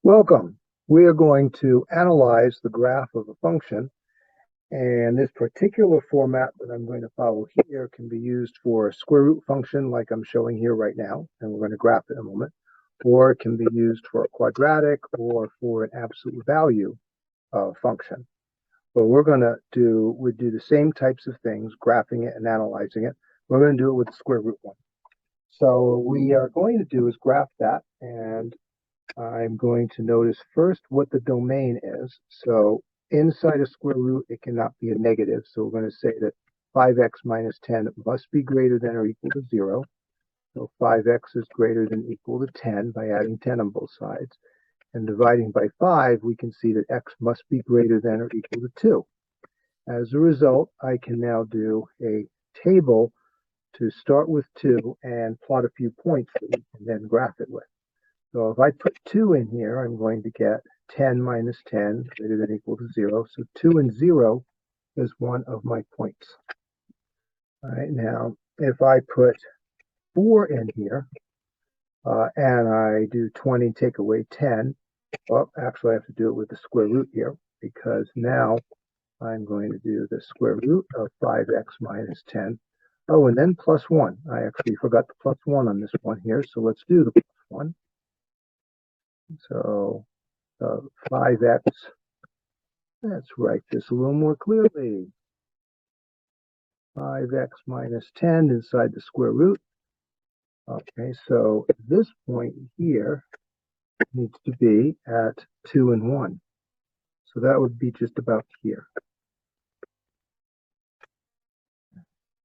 Welcome. We are going to analyze the graph of a function, and this particular format that I'm going to follow here can be used for a square root function like I'm showing here right now, and we're going to graph it in a moment, or it can be used for a quadratic or for an absolute value function. But we're going to do the same types of things, graphing it and analyzing it. We're going to do it with the square root one. So what we are going to do is graph that, and I'm going to notice first what the domain is. So inside a square root, it cannot be a negative. So we're going to say that 5x minus 10 must be greater than or equal to 0. So 5x is greater than or equal to 10 by adding 10 on both sides. And dividing by 5, we can see that x must be greater than or equal to 2. As a result, I can now do a table to start with 2 and plot a few points that we can then graph it with. So if I put 2 in here, I'm going to get 10 minus 10 greater than or equal to 0. So 2 and 0 is one of my points. All right, now if I put 4 in here and I do 20, take away 10, well, actually I have to do it with the square root here, because now I'm going to do the square root of 5x minus 10. Oh, and then plus 1. I actually forgot the plus 1 on this one here, so let's do the plus 1. So 5x, let's write this a little more clearly. 5x minus 10 inside the square root. Okay, so this point here needs to be at 2 and 1. So that would be just about here.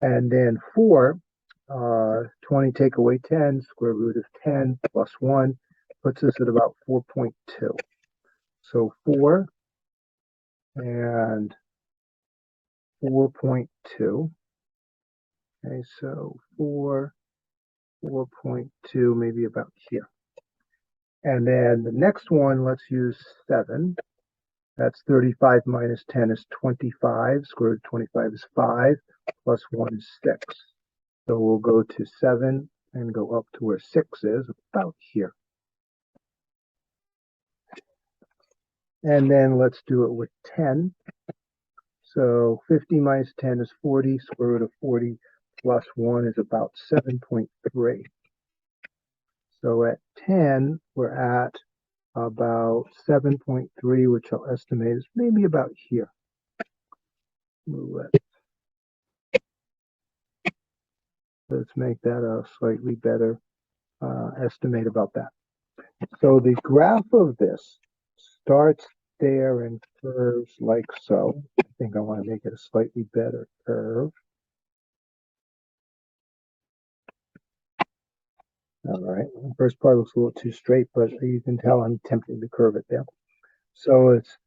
And then 4, 20 take away 10, square root of 10 plus 1 puts us at about 4.2. So 4 and 4.2. Okay, so 4.2, maybe about here. And then the next one, let's use 7. That's 35 minus 10 is 25. Square root of 25 is 5. Plus 1 is 6. So we'll go to 7 and go up to where 6 is, about here. And then let's do it with 10. So 50 minus 10 is 40. Square root of 40 plus 1 is about 7.3. So at 10, we're at about 7.3, which I'll estimate is maybe about here. Let's make that a slightly better estimate about that. So the graph of this starts there and curves like so. I think I want to make it a slightly better curve. All right, the first part looks a little too straight, but you can tell I'm attempting to curve it there. So it's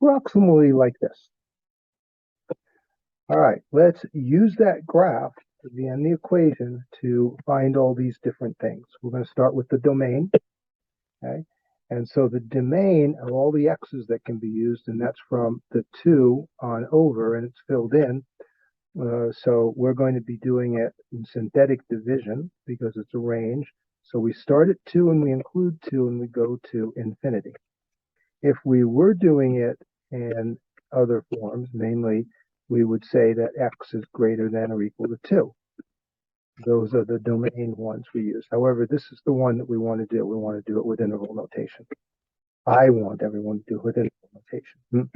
approximately like this. All right, let's use that graph to the end of the equation to find all these different things. We're going to start with the domain, okay? And so the domain are all the x's that can be used, and that's from the 2 on over, and it's filled in. So we're going to be doing it in synthetic division because it's a range. So we start at 2 and we include 2 and we go to infinity. If we were doing it in other forms, mainly we would say that x is greater than or equal to 2. Those are the domain ones we use. However, this is the one that we want to do. We want to do it with interval notation. I want everyone to do it with interval notation.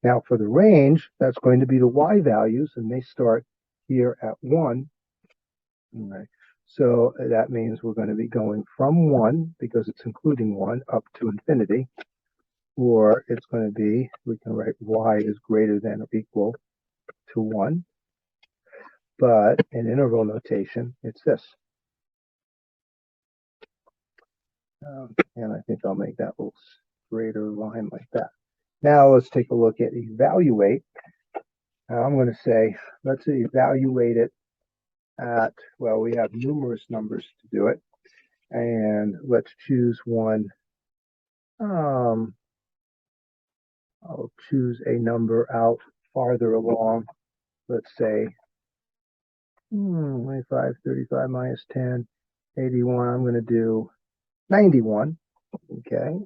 Now for the range, that's going to be the y values, and they start here at 1. All right. So that means we're going to be going from 1, because it's including 1, up to infinity. Or it's going to be, we can write y is greater than or equal to 1. But in interval notation, it's this. And I think I'll make that little straighter line like that. Now let's take a look at evaluate. I'm going to say, let's evaluate it at, well, we have numerous numbers to do it. And let's choose one. I'll choose a number out farther along. Let's say 25, 35 minus 10, 81. I'm going to do 91. Okay.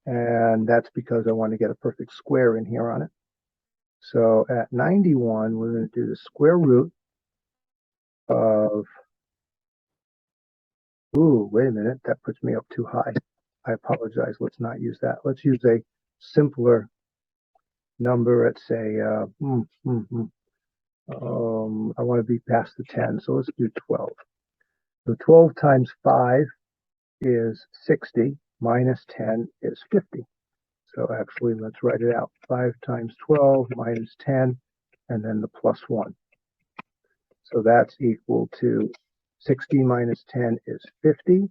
and that's because I want to get a perfect square in here on it. So at 91, we're going to do the square root of, ooh, wait a minute, that puts me up too high. I apologize, let's not use that. Let's use a simpler number at, say, I want to be past the 10, so let's do 12. So 12 times 5 is 60, minus 10 is 50. So actually, let's write it out. 5 times 12 minus 10, and then the plus 1. So that's equal to 60 minus 10 is 50,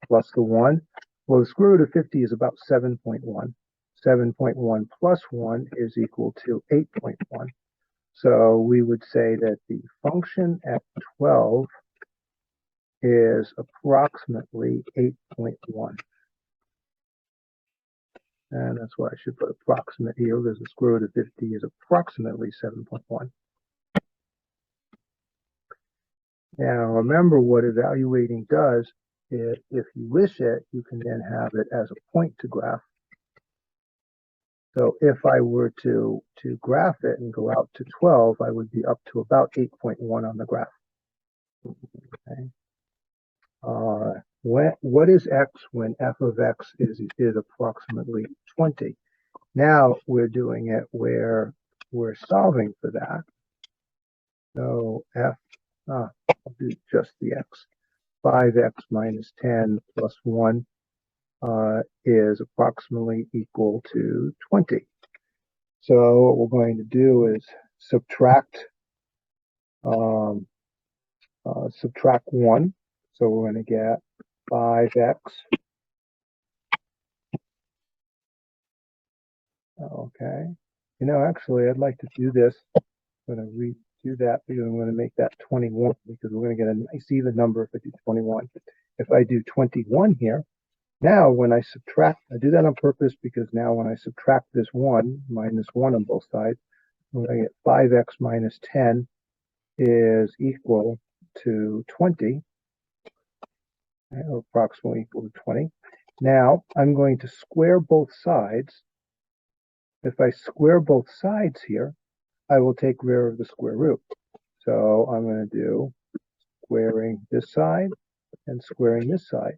plus the 1. Well, the square root of 50 is about 7.1. 7.1 plus 1 is equal to 8.1. So we would say that the function at 12 is approximately 8.1. And that's why I should put approximate here, because the square root of 50 is approximately 7.1. Now, remember what evaluating does is if you wish it, you can then have it as a point to graph. So if I were to graph it and go out to 12, I would be up to about 8.1 on the graph. Okay. What is x when f of x is approximately 20? Now we're doing it where we're solving for that. So I'll do just the x. 5x minus 10 plus 1 is approximately equal to 20. So what we're going to do is subtract 1. So we're going to get 5x. Okay. Actually, I'd like to do this. I'm going to redo that because I'm going to make that 21 because we're going to get a nice even number if I do 21. If I do 21 here, now when I subtract, I do that on purpose because now when I subtract this 1, minus 1 on both sides, we're going to get 5x minus 10 is equal to 20, or approximately equal to 20. Now I'm going to square both sides. If I square both sides here, I will take rear of the square root. So I'm going to do squaring this side and squaring this side.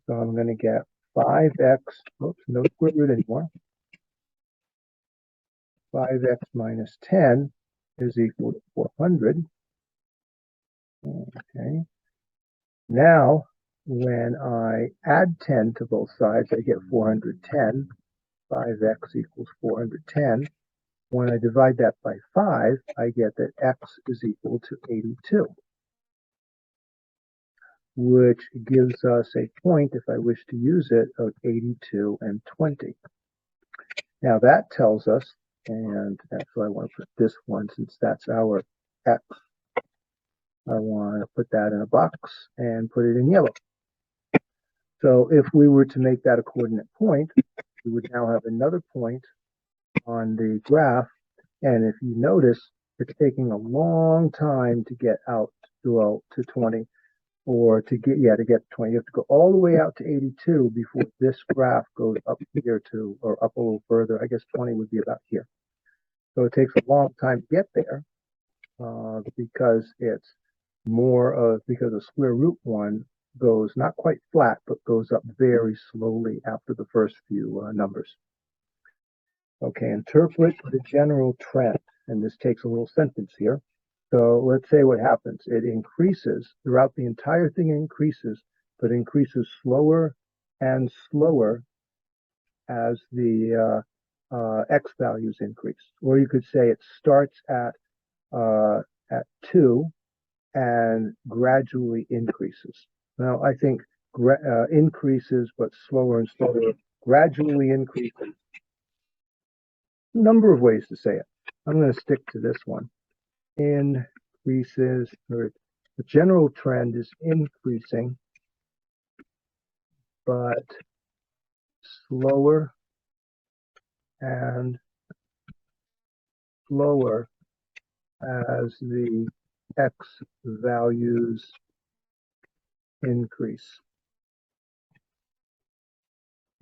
So I'm going to get 5x, oops, no square root anymore. 5x minus 10 is equal to 400. Okay. Now, when I add 10 to both sides, I get 410. 5x equals 410. When I divide that by 5, I get that x is equal to 82, which gives us a point, if I wish to use it, of 82 and 20. Now that tells us, and actually I want to put this one since that's our x. I want to put that in a box and put it in yellow. So if we were to make that a coordinate point, we would now have another point on the graph. And if you notice, it's taking a long time to get out to 20, or to get to 20. You have to go all the way out to 82 before this graph goes up here to, or up a little further. I guess 20 would be about here. So it takes a long time to get there because it's because the square root 1 goes not quite flat, but goes up very slowly after the first few numbers. Okay, interpret the general trend. And this takes a little sentence here. So let's say what happens. It increases throughout the entire thing, increases, but increases slower and slower as the x values increase. Or you could say it starts at 2 and gradually increases. Now, I think increases, but slower and slower, gradually increases. A number of ways to say it. I'm going to stick to this one. Increases, or the general trend is increasing, but slower and slower as the x values increase.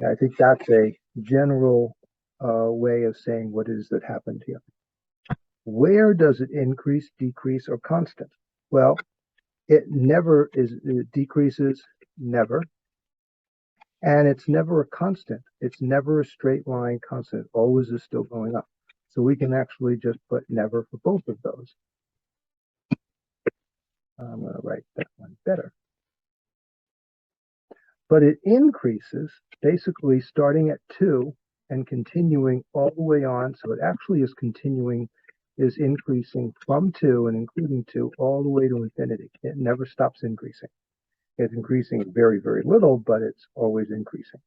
I think that's a general way of saying what is that happened here. Where does it increase, decrease, or constant? Well, it decreases never, and it's never a constant. It's never a straight line constant. It always is still going up. So we can actually just put never for both of those. I'm going to write that one better. But it increases basically starting at 2 and continuing all the way on. So it actually is increasing from 2 and including 2 all the way to infinity. It never stops increasing. It's increasing very, very little, but it's always increasing.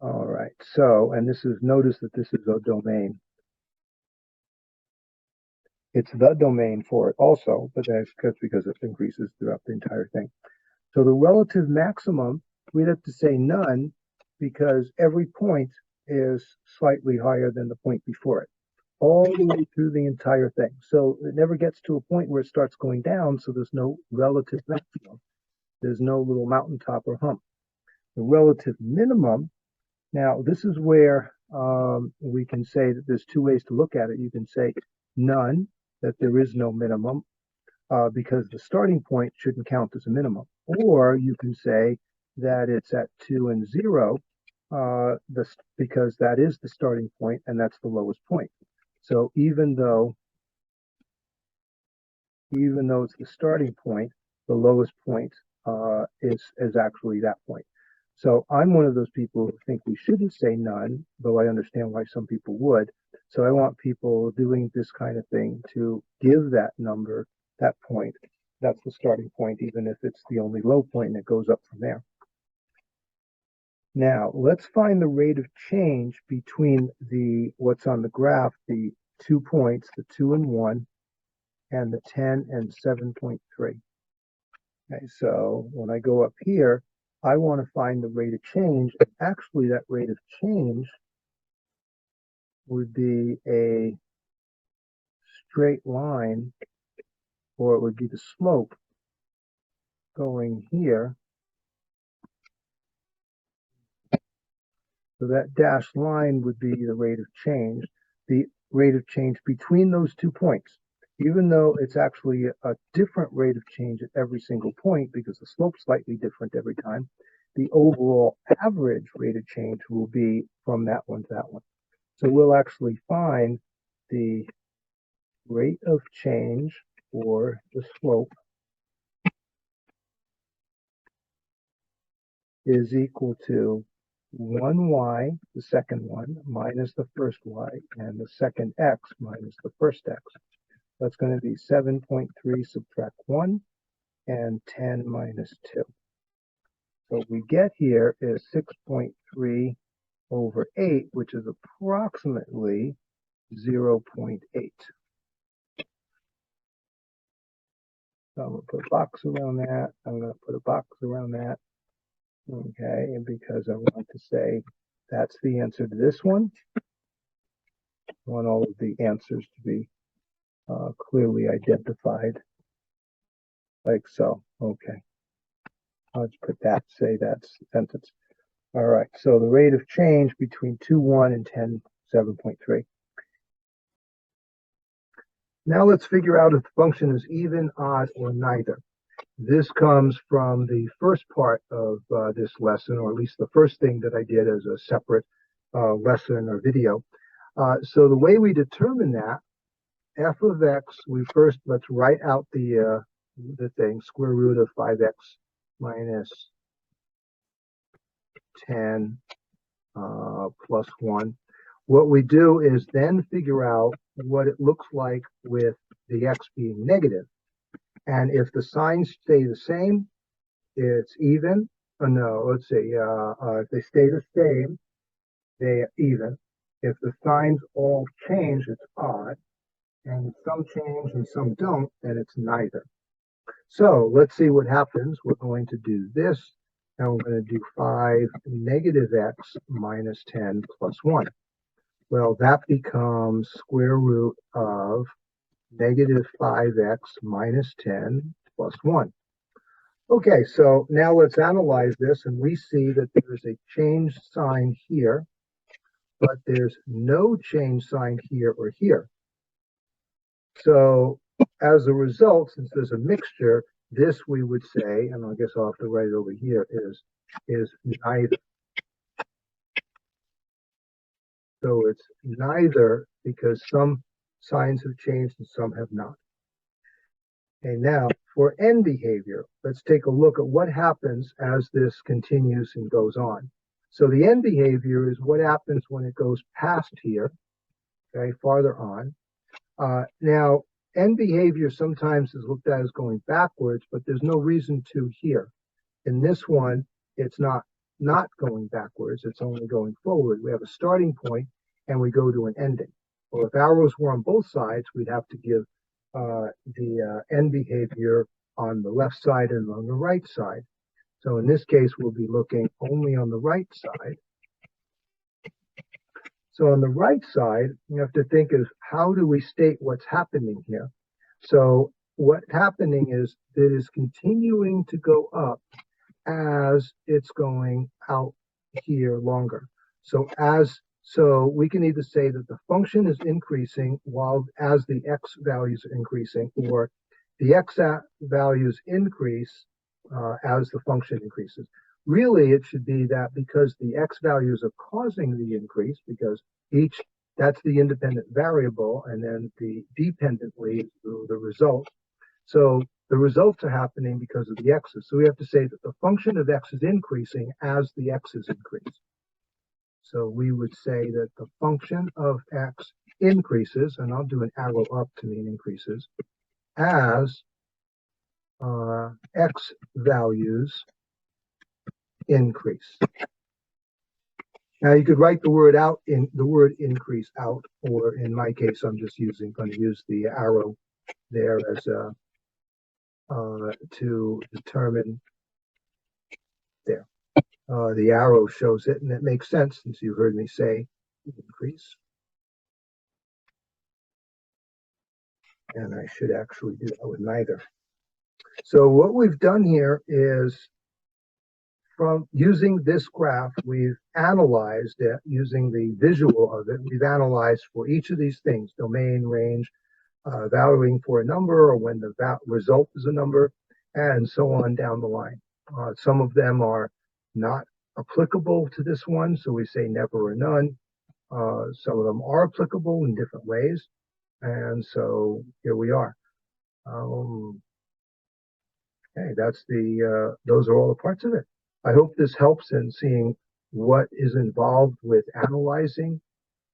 All right, so, and notice that this is a domain. It's the domain for it also, but that's because it increases throughout the entire thing. So the relative maximum, we'd have to say none, because every point is slightly higher than the point before it, all the way through the entire thing. So it never gets to a point where it starts going down, so there's no relative maximum. There's no little mountaintop or hump. The relative minimum, now this is where we can say that there's two ways to look at it. You can say none, that there is no minimum, because the starting point shouldn't count as a minimum. Or you can say that it's at 2 and 0, because that is the starting point and that's the lowest point. So even though it's the starting point, the lowest point is actually that point. So I'm one of those people who think we shouldn't say none, though I understand why some people would. So I want people doing this kind of thing to give that number, that point, that's the starting point, even if it's the only low point and it goes up from there. Now, let's find the rate of change between what's on the graph, the 2 points, the 2 and 1, and the 10 and 7.3. Okay, so when I go up here, I want to find the rate of change. And actually, that rate of change would be a straight line, or it would be the slope going here. So that dashed line would be the rate of change between those 2 points. Even though it's actually a different rate of change at every single point because the slope's slightly different every time, the overall average rate of change will be from that one to that one. So we'll actually find the rate of change, or the slope, is equal to 1y, the second one, minus the first y, and the second x minus the first x. That's going to be 7.3 subtract 1 and 10 minus 2. So what we get here is 6.3 over 8, which is approximately 0.8. So I'm going to put a box around that. I'm going to put a box around that. Okay, and because I want to say that's the answer to this one, I want all of the answers to be clearly identified, like so. Okay, I'll just put that, say that's the sentence. All right, so the rate of change between 2.1 and 10.7.3. Now let's figure out if the function is even, odd, or neither. This comes from the first part of this lesson, or at least the first thing that I did as a separate lesson or video. So the way we determine that, f of x, let's write out the thing, square root of 5x minus 10 plus 1. What we do is then figure out what it looks like with the x being negative. And if the signs stay the same, it's even. No, let's see. If they stay the same, they're even. If the signs all change, it's odd. And some change and some don't, then it's neither. So let's see what happens. We're going to do this, and we're going to do 5 negative x minus 10 plus 1. Well, that becomes square root of negative 5x minus 10 plus 1. Okay, so now let's analyze this, and we see that there's a change sign here, but there's no change sign here or here. So as a result, since there's a mixture, this we would say, and I guess I'll have to write it over here, is neither. So it's neither because some signs have changed and some have not. Okay, now for end behavior, let's take a look at what happens as this continues and goes on. So the end behavior is what happens when it goes past here, okay, farther on. Now, end behavior sometimes is looked at as going backwards, but there's no reason to here. In this one, it's not going backwards, it's only going forward. We have a starting point and we go to an ending. Well, if arrows were on both sides, we'd have to give the end behavior on the left side and on the right side. So in this case, we'll be looking only on the right side. So on the right side, you have to think is how do we state what's happening here? So what's happening is it is continuing to go up as it's going out here longer. So we can either say that the function is increasing while as the x values are increasing, or the x values increase as the function increases. Really, it should be that because the x values are causing the increase, because that's the independent variable, and then the dependently the result. So the results are happening because of the x's. So we have to say that the function of x is increasing as the x's increase. So we would say that the function of x increases, and I'll do an arrow up to mean increases, as x values increase. Now you could write the word out in the word increase out, or in my case, I'm just going to use the arrow there as a to determine there. The arrow shows it, and it makes sense since you heard me say increase. And I should actually do that with neither. So what we've done here is, from using this graph, we've analyzed it using the visual of it. We've analyzed for each of these things, domain, range, valuing for a number, or when the result is a number, and so on down the line. Some of them are not applicable to this one, so we say never or none. Some of them are applicable in different ways, and so here we are. Okay, those are all the parts of it. I hope this helps in seeing what is involved with analyzing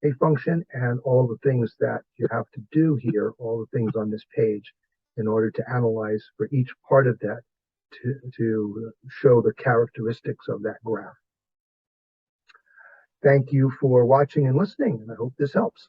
a function and all the things that you have to do here, all the things on this page in order to analyze for each part of that to show the characteristics of that graph. Thank you for watching and listening, and I hope this helps.